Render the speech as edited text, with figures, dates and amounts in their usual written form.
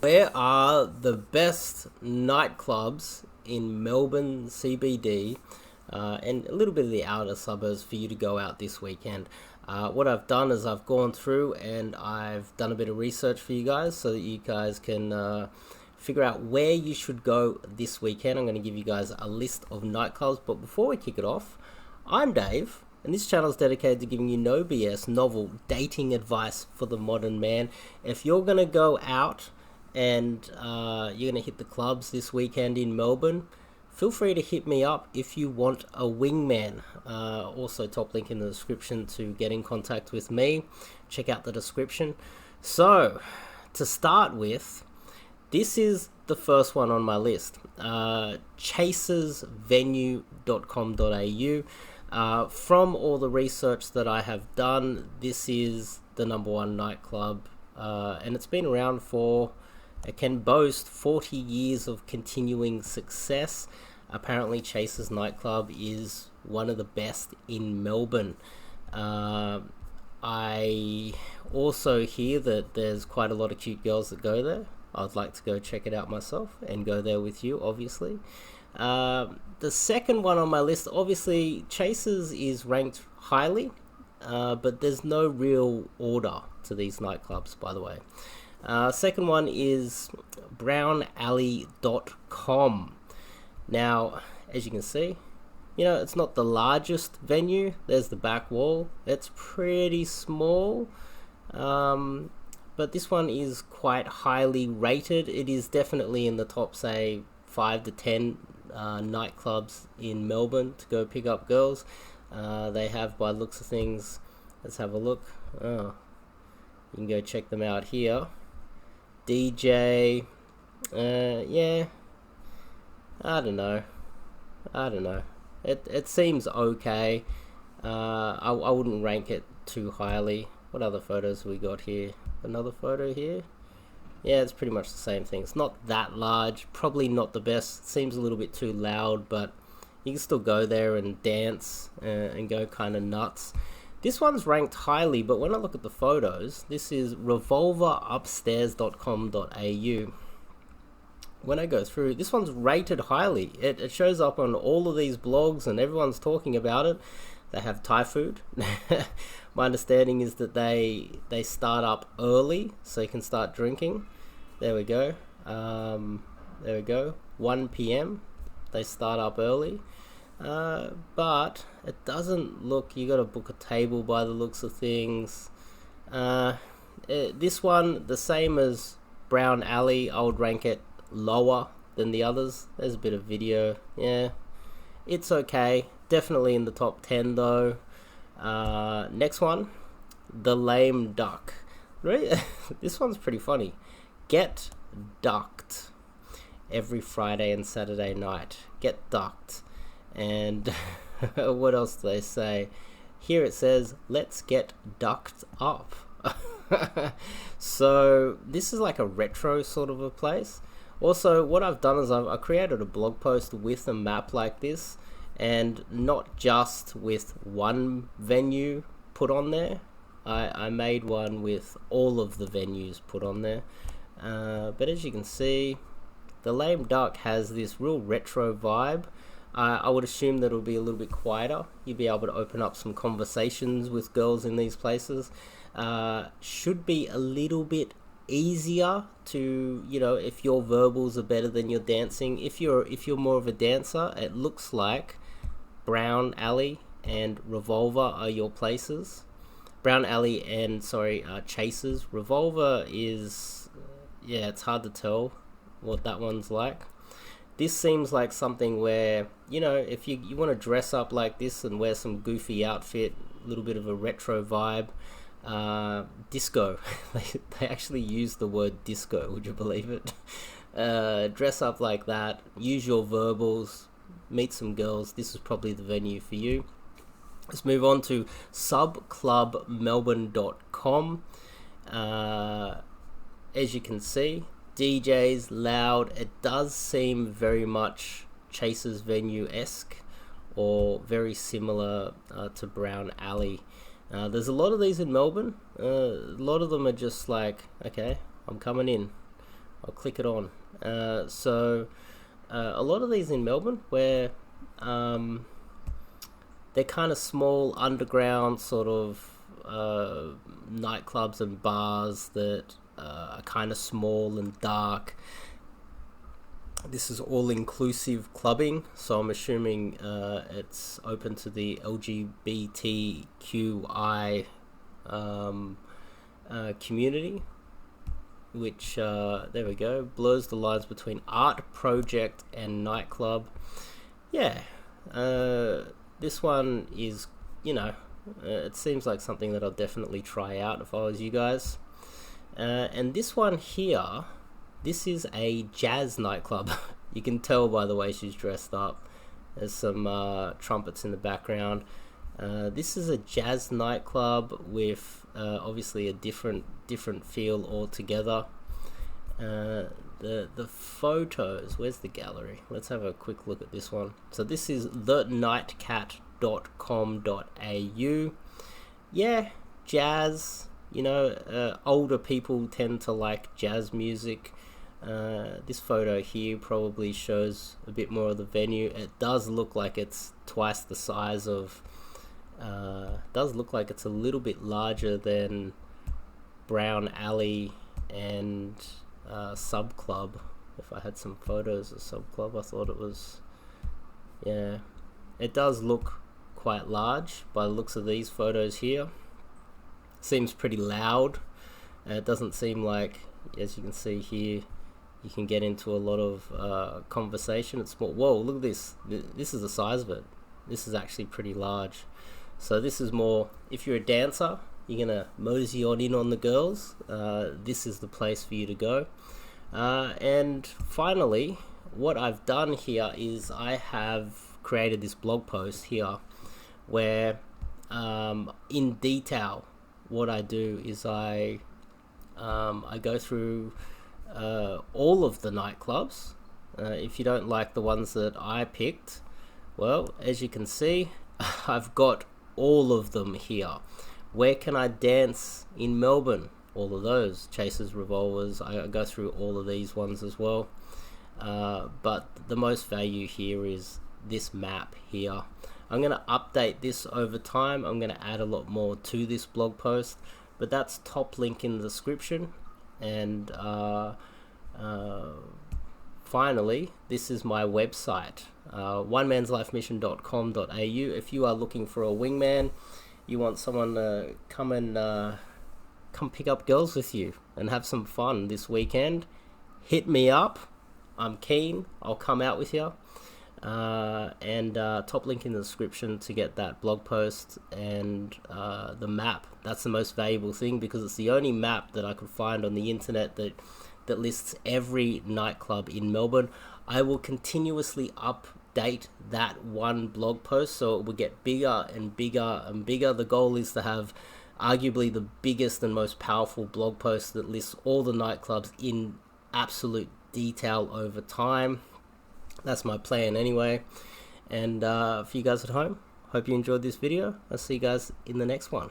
Where are the best nightclubs in Melbourne CBD and a little bit of the outer suburbs for you to go out this weekend? What I've done is I've gone through and I've done a bit of research for you guys so that you guys can figure out where you should go this weekend. I'm going to give you guys a list of nightclubs, but before we kick it off, I'm Dave. And this channel is dedicated to giving you no BS, novel dating advice for the modern man. If you're going to go out and you're going to hit the clubs this weekend in Melbourne, feel free to hit me up if you want a wingman. Also, top link in the description to get in contact with me. Check out the description. So, to start with, this is the first one on my list. Chasersvenue.com.au. From all the research that I have done, this is the number one nightclub, and it's been around for, it can boast 40 years of continuing success. Apparently Chase's nightclub is one of the best in Melbourne. I also hear that there's quite a lot of cute girls that go there. I'd like to go check it out myself and go there with you, obviously. The second one on my list, obviously, Chase's is ranked highly, but there's no real order to these nightclubs, by the way. Second one is brownalley.com. Now, as you can see, it's not the largest venue. There's the back wall. It's pretty small, but this one is quite highly rated. It is definitely in the top, say, 5 to 10 nightclubs in Melbourne to go pick up girls. They have, by the looks of things, let's have a look. Oh, you can go check them out here. DJ, yeah, I don't know. It seems okay. I wouldn't rank it too highly. What other photos we got here? Another photo here. Yeah, it's pretty much the same thing. It's not that large, probably not the best. It seems a little bit too loud, but you can still go there and dance and go kind of nuts. This one's ranked highly, but when I look at the photos, this is revolverupstairs.com.au. When I go through, this one's rated highly. It shows up on all of these blogs and everyone's talking about it. They have Thai food. My understanding is that they start up early so you can start drinking. There we go. 1 p.m. They start up early. But it doesn't look, you got to book a table by the looks of things. This one, the same as Brown Alley, I would rank it lower than the others. There's a bit of video. Yeah, it's okay. Definitely in the top 10 though. Next one, The Lame Duck. Right? This one's pretty funny. Get ducked every Friday and Saturday night. Get ducked. And what else do they say? Here it says, let's get ducked up. So this is like a retro sort of a place. Also, what I've done is I created a blog post with a map like this, and not just with one venue put on there. I made one with all of the venues put on there. But as you can see, the Lame Duck has this real retro vibe. I would assume that it'll be a little bit quieter. You'll be able to open up some conversations with girls in these places. Should be a little bit easier to, if your verbals are better than your dancing. If you're more of a dancer, it looks like Brown Alley and Revolver are your places. Brown Alley and Chasers. Revolver is, it's hard to tell what that one's like. This seems like something where, if you want to dress up like this and wear some goofy outfit, a little bit of a retro vibe, disco. They actually use the word disco, would you believe it? Dress up like that, use your verbals, meet some girls. This is probably the venue for you. Let's move on to subclubmelbourne.com. As you can see, DJs, loud. It does seem very much Chase's Venue-esque, or very similar to Brown Alley. There's a lot of these in Melbourne. A lot of them are just like, okay, I'm coming in. I'll click it on. So a lot of these in Melbourne, where they're kind of small underground sort of nightclubs and bars that are kind of small and dark. This is all-inclusive clubbing, so I'm assuming it's open to the LGBTQI community, which, there we go, blurs the lines between art project and nightclub. Yeah, this one is, you know, it seems like something that I'll definitely try out if I was you guys. And this one here, this is a jazz nightclub. You can tell by the way she's dressed up. There's some trumpets in the background. This is a jazz nightclub with obviously a different feel altogether. The photos, where's the gallery? Let's have a quick look at this one. So this is thenightcat.com.au. Yeah, jazz, you know, older people tend to like jazz music. This photo here probably shows a bit more of the venue. It does look like it's twice the size of, does look like it's a little bit larger than Brown Alley and Sub Club. If I had some photos of Sub Club, I thought it was, yeah, it does look quite large by the looks of these photos here. Seems pretty loud. It doesn't seem like, as you can see here, you can get into a lot of conversation. It's small. Whoa, look at this. This is the size of it. This is actually pretty large. So this is more, if you're a dancer, you're gonna mosey on in on the girls, this is the place for you to go. And finally, what I've done here is I have created this blog post here where in detail what I do is I go through all of the nightclubs. If you don't like the ones that I picked, well, as you can see, I've got all of them here. Where can I dance in Melbourne? All of those. Chasers, Revolvers, I go through all of these ones as well. But the most value here is this map here. I'm going to update this over time. I'm going to add a lot more to this blog post, but that's top link in the description. And finally, this is my website, onemansLifemission.com.au. If you are looking for a wingman, you want someone to come pick up girls with you and have some fun this weekend, hit me up. I'm keen. I'll come out with you. And top link in the description to get that blog post and the map. That's the most valuable thing, because it's the only map that I could find on the internet that lists every nightclub in Melbourne. I will continuously update that one blog post, so it will get bigger and bigger and bigger. The goal is to have arguably the biggest and most powerful blog post that lists all the nightclubs in absolute detail over time. That's my plan anyway. And for you guys at home, hope you enjoyed this video. I'll see you guys in the next one.